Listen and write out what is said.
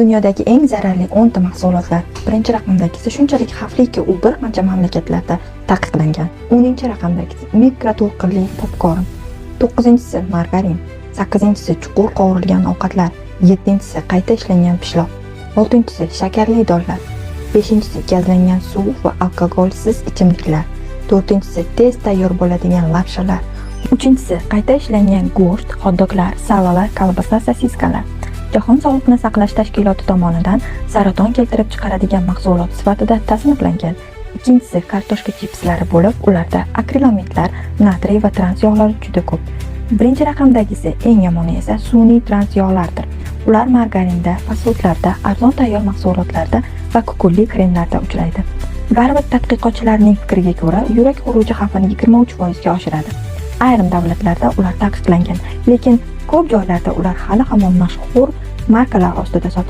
Dunyodagi eng zararli 10 ta mahsulotlar. Birinchi raqamdagisi shunchalik xavfliki, u bir qancha mamlakatlarda taqiqlangan. 10-raqamdagisi mikroto'lqinli popkorn. 9-si margarin. 8-si chuqur qovurilgan ovqatlar. 7-si qayta ishlangan pishloq. 6-si shakarli donlar. 5-si gazlangan suv va alkogolsiz ichimliklar. 4-si tez tayyor bo'ladigan lapshalar. 3-si qayta ishlangan go'sht, hot-doglar, salvalar, kolbasa, sosiskalar. Jahon Sog'liqni saqlash tashkiloti tomonidan saraton keltirib chiqaradigan mahsulot sifatida tasniflangan. 2-si kartoshka chipslari bo'lib, ularda akrilamitlar, natriy va trans yog'lar juda ko'p. Birinchi raqamdagisi eng yomoni esa sun'iy trans yog'lardir. Ular margarinda, fastfoodlarda, arzon tayyor mahsulotlarda va kukunli kremlarda uchraydi. Garvard tadqiqotchilarining fikriga ko'ra, yurak xuruji xavfini 23% ga oshiradi. Ayrim davlatlarda ular taqiqlangan, lekin ko'p joylarda ular hali hamon mashhur markalar ostida sotilmoqda.